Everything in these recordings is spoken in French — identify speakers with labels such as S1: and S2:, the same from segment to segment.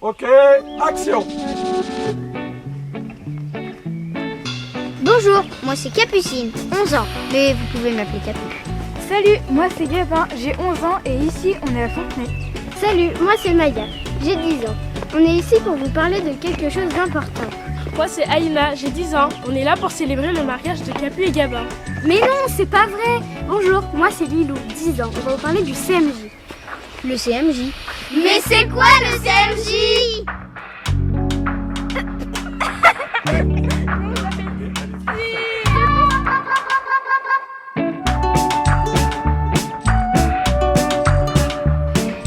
S1: Ok, action!
S2: Bonjour, moi c'est Capucine, 11 ans, mais vous pouvez m'appeler Capu.
S3: Salut, moi c'est Gabin, j'ai 11 ans et ici on est à Fontenay.
S2: Salut, moi c'est Maya, j'ai 10 ans. On est ici pour vous parler de quelque chose d'important.
S4: Moi c'est Aïna, j'ai 10 ans. On est là pour célébrer le mariage de Capu et Gabin.
S2: Mais non, c'est pas vrai. Bonjour, moi c'est Lilou, 10 ans. On va vous parler du CMJ. Le CMJ. Mais c'est quoi le CMJ?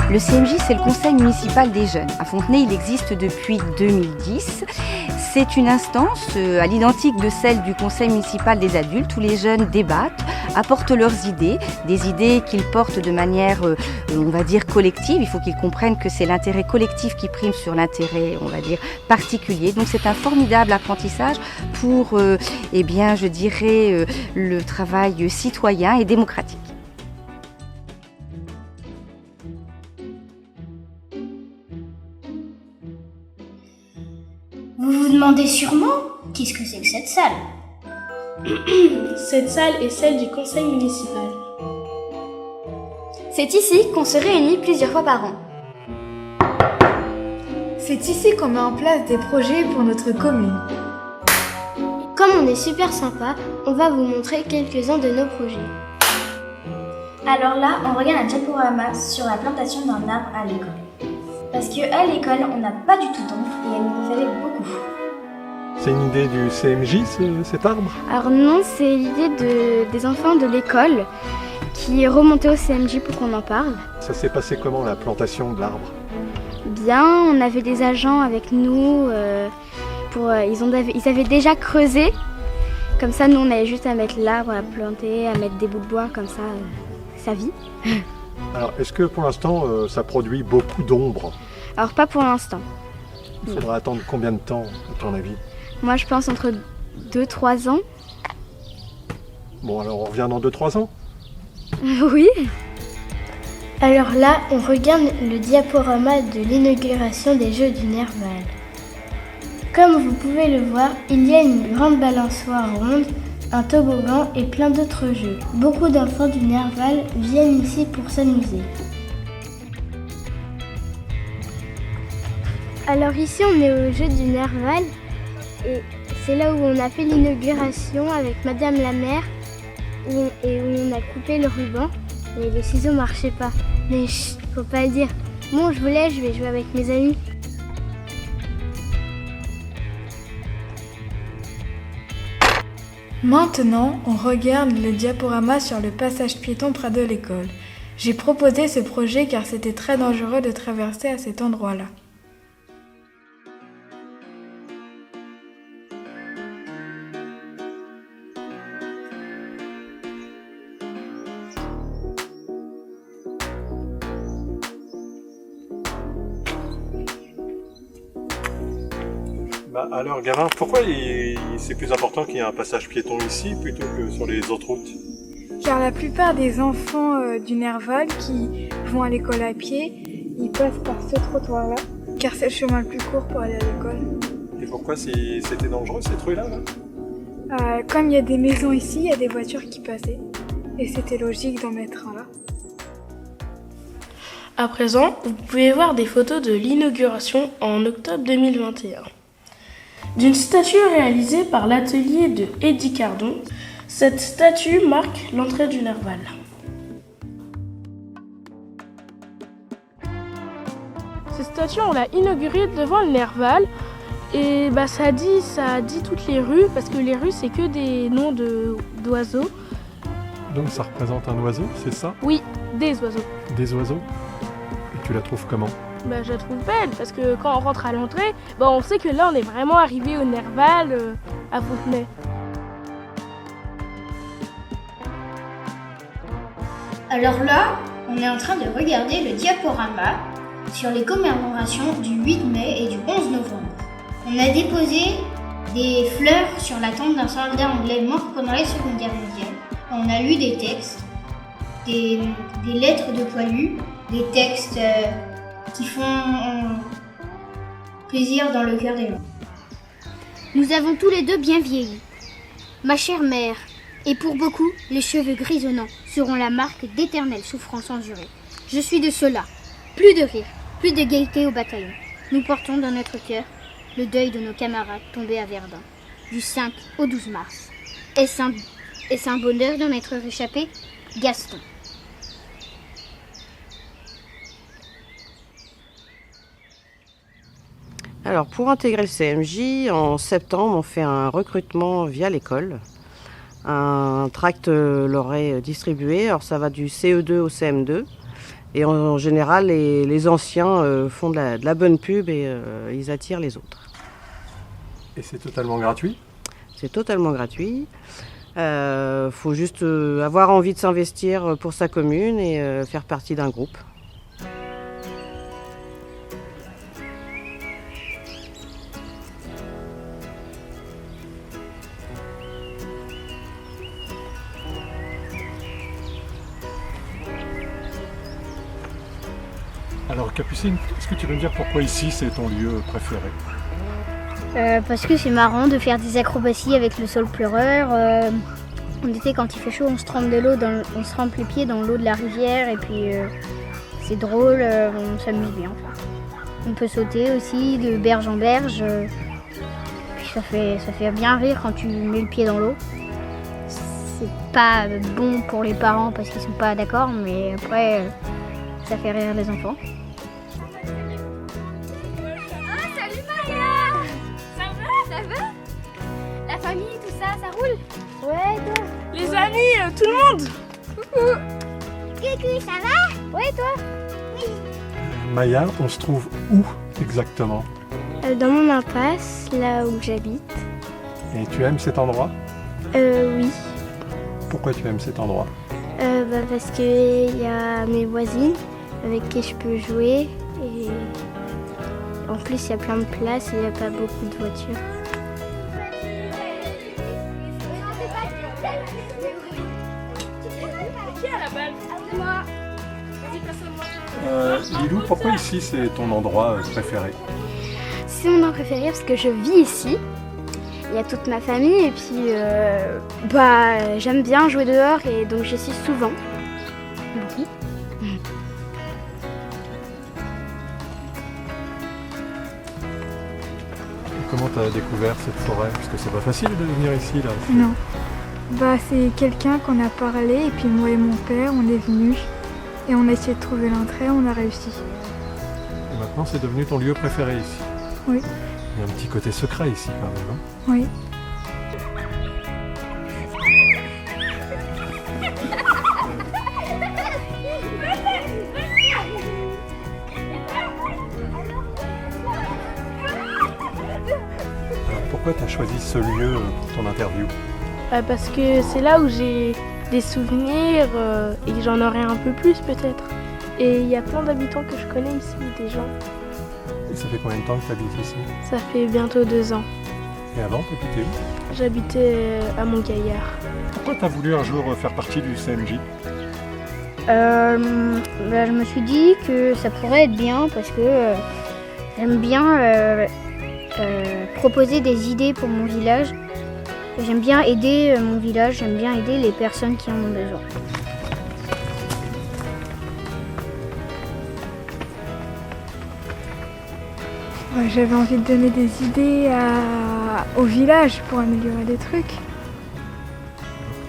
S5: Le CMJ, c'est le Conseil municipal des jeunes. À Fontenay, il existe depuis 2010. C'est une instance à l'identique de celle du Conseil municipal des adultes où les jeunes débattent, apportent leurs idées, des idées qu'ils portent de manière, on va dire, collective. Il faut qu'ils comprennent que c'est l'intérêt collectif qui prime sur l'intérêt, on va dire, particulier. Donc c'est un formidable apprentissage pour, je dirais, le travail citoyen et démocratique.
S2: Vous vous demandez sûrement, qu'est-ce que c'est que cette salle?
S4: Cette salle est celle du conseil municipal.
S2: C'est ici qu'on se réunit plusieurs fois par an.
S3: C'est ici qu'on met en place des projets pour notre commune.
S2: Comme on est super sympa, on va vous montrer quelques-uns de nos projets.
S6: Alors là, on regarde un diaporama sur la plantation d'un arbre à l'école. Parce qu'à l'école, on n'a pas du tout d'ombre et il nous en fallait beaucoup.
S1: C'est une idée du CMJ, cet arbre?
S2: Alors non, c'est l'idée des enfants de l'école qui est remontée au CMJ pour qu'on en parle.
S1: Ça s'est passé comment, la plantation de l'arbre?
S2: Bien, on avait des agents avec nous, ils avaient déjà creusé. Comme ça, nous, on avait juste à mettre l'arbre, à planter, à mettre des bouts de bois, comme ça, ça vit.
S1: Alors, est-ce que pour l'instant, ça produit beaucoup d'ombre?
S2: Alors pas pour l'instant.
S1: Il faudra attendre combien de temps, à ton avis?
S2: Moi, je pense entre 2-3 ans.
S1: Bon, alors on revient dans 2-3 ans?
S2: Oui. Alors là, on regarde le diaporama de l'inauguration des Jeux du Nerval. Comme vous pouvez le voir, il y a une grande balançoire ronde, un toboggan et plein d'autres jeux. Beaucoup d'enfants du Nerval viennent ici pour s'amuser. Alors ici, on est au Jeux du Nerval et c'est là où on a fait l'inauguration avec Madame la maire et où on a coupé le ruban et les ciseaux marchaient pas. Mais chut, faut pas le dire. Bon, je vous laisse, je vais jouer avec mes amis.
S3: Maintenant, on regarde le diaporama sur le passage piéton près de l'école. J'ai proposé ce projet car c'était très dangereux de traverser à cet endroit-là.
S1: Alors, Gavin, pourquoi c'est plus important qu'il y ait un passage piéton ici plutôt que sur les autres routes?
S3: Car la plupart des enfants du Nerval qui vont à l'école à pied, ils passent par ce trottoir-là, car c'est le chemin le plus court pour aller à l'école.
S1: Et pourquoi c'était dangereux cette rue-là là?
S3: Comme il y a des maisons ici, il y a des voitures qui passaient, et c'était logique d'en mettre un là.
S4: À présent, vous pouvez voir des photos de l'inauguration en octobre 2021. D'une statue réalisée par l'atelier de Eddy Cardon, cette statue marque l'entrée du Nerval. Cette statue, on l'a inaugurée devant le Nerval et ça a dit toutes les rues parce que les rues c'est que des noms d'oiseaux.
S1: Donc ça représente un oiseau, c'est ça?
S4: Oui, des oiseaux.
S1: Des oiseaux? Et tu la trouves comment?
S4: Je la trouve belle parce que quand on rentre à l'entrée, on sait que là on est vraiment arrivé au Nerval à Fontenay.
S2: Alors là, on est en train de regarder le diaporama sur les commémorations du 8 mai et du 11 novembre. On a déposé des fleurs sur la tombe d'un soldat anglais mort pendant la Seconde Guerre mondiale. On a lu des textes, des lettres de poilus, des textes qui font
S7: plaisir dans le cœur des gens.
S8: Nous avons tous les deux bien vieilli. Ma chère mère, et pour beaucoup, les cheveux grisonnants seront la marque d'éternelle souffrance endurée. Je suis de ceux-là. Plus de rire, plus de gaieté au bataillon. Nous portons dans notre cœur le deuil de nos camarades tombés à Verdun, du 5 au 12 mars. Est-ce un bonheur d'en être réchappé? Gaston.
S9: Alors, pour intégrer le CMJ, en septembre, on fait un recrutement via l'école. Un tract leur est distribué. Alors, ça va du CE2 au CM2. Et en général, les anciens font de la bonne pub et ils attirent les autres.
S1: Et c'est totalement gratuit?
S9: C'est totalement gratuit. Faut juste avoir envie de s'investir pour sa commune et faire partie d'un groupe.
S1: Alors Capucine, est-ce que tu veux me dire pourquoi ici c'est ton lieu préféré?
S8: Parce que c'est marrant de faire des acrobaties avec le sol pleureur. En été, quand il fait chaud, on se trempe on se trempe les pieds dans l'eau de la rivière et puis c'est drôle, on s'amuse bien. On peut sauter aussi de berge en berge. Puis ça fait bien rire quand tu mets le pied dans l'eau. C'est pas bon pour les parents parce qu'ils sont pas d'accord, mais après ça fait rire les enfants.
S2: Ça roule? Ouais, toi?
S4: Les amis, tout le monde!
S2: Coucou! Coucou, ça va? Ouais, toi? Oui.
S1: Maya, on se trouve où exactement?
S2: Dans mon impasse, là où j'habite.
S1: Et tu aimes cet endroit?
S2: Oui.
S1: Pourquoi tu aimes cet endroit?
S2: Parce qu'il y a mes voisines avec qui je peux jouer. Et en plus, il y a plein de places et il n'y a pas beaucoup de voitures.
S1: Lilou, pourquoi ici c'est ton endroit préféré?
S2: C'est mon endroit préféré parce que je vis ici. Il y a toute ma famille et puis j'aime bien jouer dehors et donc j'y suis souvent. Beaucoup.
S1: Comment tu as découvert cette forêt? Parce que c'est pas facile de venir ici là.
S3: Non. C'est quelqu'un qu'on a parlé et puis moi et mon père on est venus et on a essayé de trouver l'entrée, on a réussi.
S1: Et maintenant c'est devenu ton lieu préféré ici?
S3: Oui.
S1: Il y a un petit côté secret ici quand même, hein?
S3: Oui.
S1: Alors pourquoi tu as choisi ce lieu pour ton interview?
S4: Parce que c'est là où j'ai des souvenirs et j'en aurai un peu plus peut-être. Et il y a plein d'habitants que je connais ici, des gens.
S1: Et ça fait combien de temps que tu habites ici?
S4: Ça fait bientôt 2 ans.
S1: Et avant, tu habitais où?
S4: J'habitais à Montgaillard.
S1: Pourquoi tu as voulu un jour faire partie du CMJ?
S8: Je me suis dit que ça pourrait être bien parce que j'aime bien proposer des idées pour mon village. J'aime bien aider mon village, j'aime bien aider les personnes qui en ont besoin.
S3: J'avais envie de donner des idées au village pour améliorer des trucs.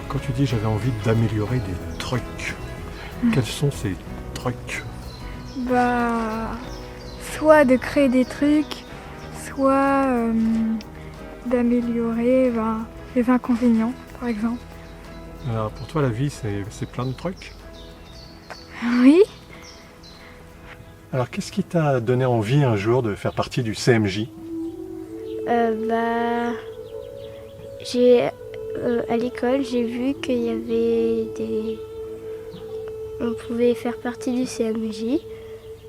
S1: Quand tu dis j'avais envie d'améliorer des trucs, quels sont ces trucs?
S3: Soit de créer des trucs, soit d'améliorer les inconvénients, par exemple.
S1: Alors pour toi la vie c'est plein de trucs?
S3: Oui.
S1: Alors qu'est-ce qui t'a donné envie un jour de faire partie du CMJ?
S2: À l'école, j'ai vu qu'il y avait on pouvait faire partie du CMJ.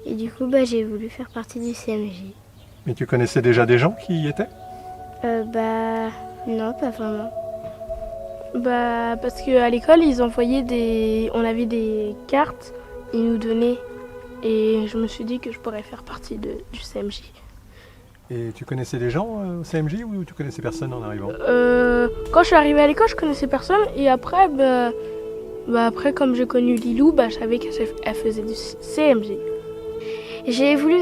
S2: Et du coup, j'ai voulu faire partie du CMJ.
S1: Mais tu connaissais déjà des gens qui y étaient?
S2: Non, pas vraiment.
S4: Parce qu'à l'école, on avait des cartes, ils nous donnaient. Et je me suis dit que je pourrais faire partie du CMJ.
S1: Et tu connaissais des gens au CMJ ou tu connaissais personne en arrivant?
S4: Quand je suis arrivée à l'école, je connaissais personne. Et après, après comme j'ai connu Lilou, je savais qu'elle faisait du CMJ.
S8: J'ai voulu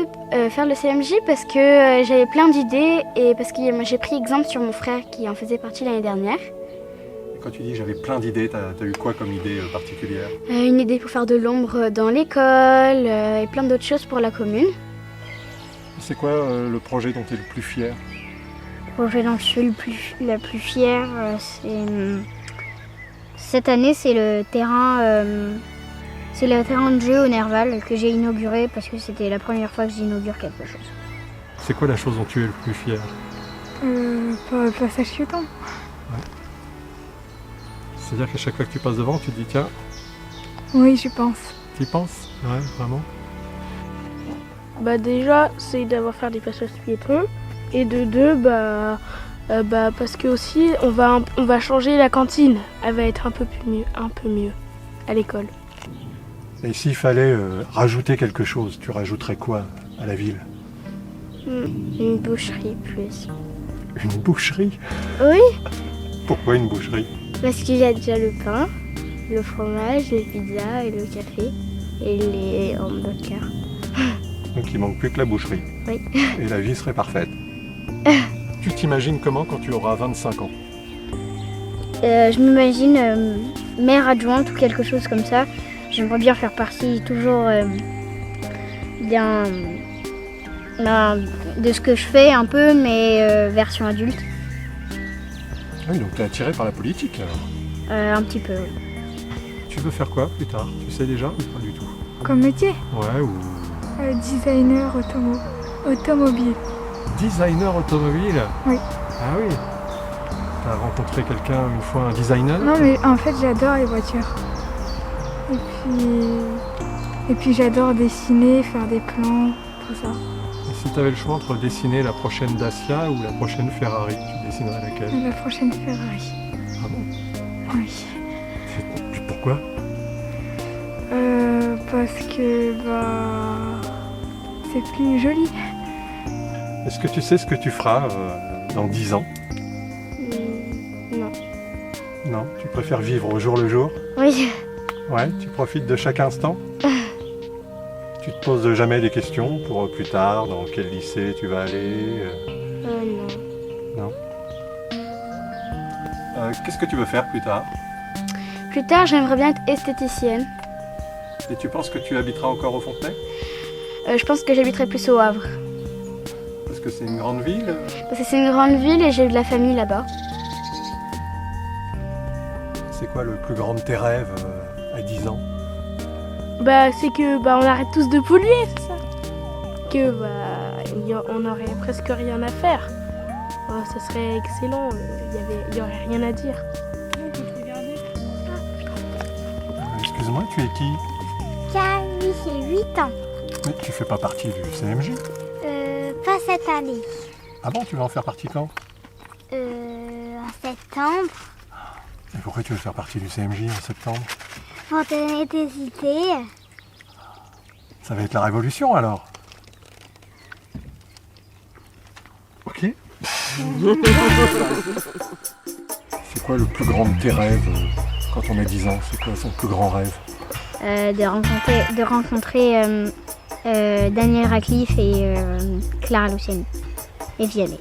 S8: faire le CMJ parce que j'avais plein d'idées et parce que j'ai pris exemple sur mon frère qui en faisait partie l'année dernière.
S1: Et quand tu dis j'avais plein d'idées, t'as eu quoi comme idée particulière?
S8: Une idée pour faire de l'ombre dans l'école et plein d'autres choses pour la commune.
S1: C'est quoi le projet dont tu es le plus fier?
S8: Le projet dont je suis la plus fière, cette année, c'est le terrain de jeu au Nerval que j'ai inauguré parce que c'était la première fois que j'inaugure quelque chose.
S1: C'est quoi la chose dont tu es le plus fier?
S3: Pas le passage piéton.
S1: Ouais. C'est-à-dire qu'à chaque fois que tu passes devant, tu te dis tiens,
S3: Oui, je pense.
S1: tu y penses? Ouais, vraiment?
S4: Déjà, c'est d'avoir faire des passages piétons. Et de deux, parce que aussi, on va changer la cantine. Elle va être un peu mieux à l'école.
S1: Et s'il fallait rajouter quelque chose, tu rajouterais quoi à la ville?
S8: Une boucherie plus.
S1: Une boucherie?
S8: Oui,
S1: Pourquoi une boucherie?
S8: parce qu'il y a déjà le pain, le fromage, les pizzas et le café et les hamburgers.
S1: Donc il manque plus que la boucherie.
S8: Oui.
S1: Et la vie serait parfaite. Tu t'imagines comment quand tu auras 25 ans?
S8: Je m'imagine maire adjointe ou quelque chose comme ça. J'aimerais bien faire partie toujours de ce que je fais un peu, mais version adulte.
S1: Oui, donc t'es attiré par la politique alors.
S8: Un petit peu, oui.
S1: Tu veux faire quoi plus tard? Tu sais déjà ou pas du tout?
S3: Comme métier,
S1: Ouais, ou
S3: designer automobile.
S1: designer automobile?
S3: Oui.
S1: Ah oui. T'as rencontré quelqu'un une fois, un designer?
S3: Non, mais en fait, j'adore les voitures. Et puis j'adore dessiner, faire des plans, tout ça.
S1: Et si t'avais le choix entre dessiner la prochaine Dacia ou la prochaine Ferrari, tu dessinerais laquelle?
S3: La prochaine Ferrari.
S1: Ah bon?
S3: Oui.
S1: Puis pourquoi?
S3: Parce que c'est plus joli.
S1: Est-ce que tu sais ce que tu feras dans 10 ans?
S8: Non.
S1: Non? Tu préfères vivre au jour le jour?
S8: Oui.
S1: Ouais, tu profites de chaque instant? Tu te poses jamais des questions pour plus tard, dans quel lycée tu vas aller?
S8: Non.
S1: Non? Qu'est-ce que tu veux faire plus tard?
S8: Plus tard, j'aimerais bien être esthéticienne.
S1: Et tu penses que tu habiteras encore au Fontenay?
S8: Je pense que j'habiterai plus au Havre.
S1: Parce que c'est une grande ville?
S8: Parce que c'est une grande ville et j'ai de la famille là-bas.
S1: C'est quoi le plus grand de tes rêves à 10 ans?
S4: C'est que on arrête tous de polluer, c'est ça. Que on n'aurait presque rien à faire. Ça serait excellent, il y aurait rien à dire.
S1: Excuse-moi, tu es qui?
S7: Camille, j'ai 8 ans.
S1: Mais tu fais pas partie du CMJ?
S7: Pas cette année.
S1: Ah bon, tu vas en faire partie quand?
S7: En septembre.
S1: Et pourquoi tu veux faire partie du CMJ en septembre?
S7: Pour donner des idées.
S1: Ça va être la révolution alors? Ok. C'est quoi le plus grand de tes rêves quand on a 10 ans? C'est quoi son plus grand rêve?
S8: De rencontrer Daniel Radcliffe et Clara Luciani et Vianney.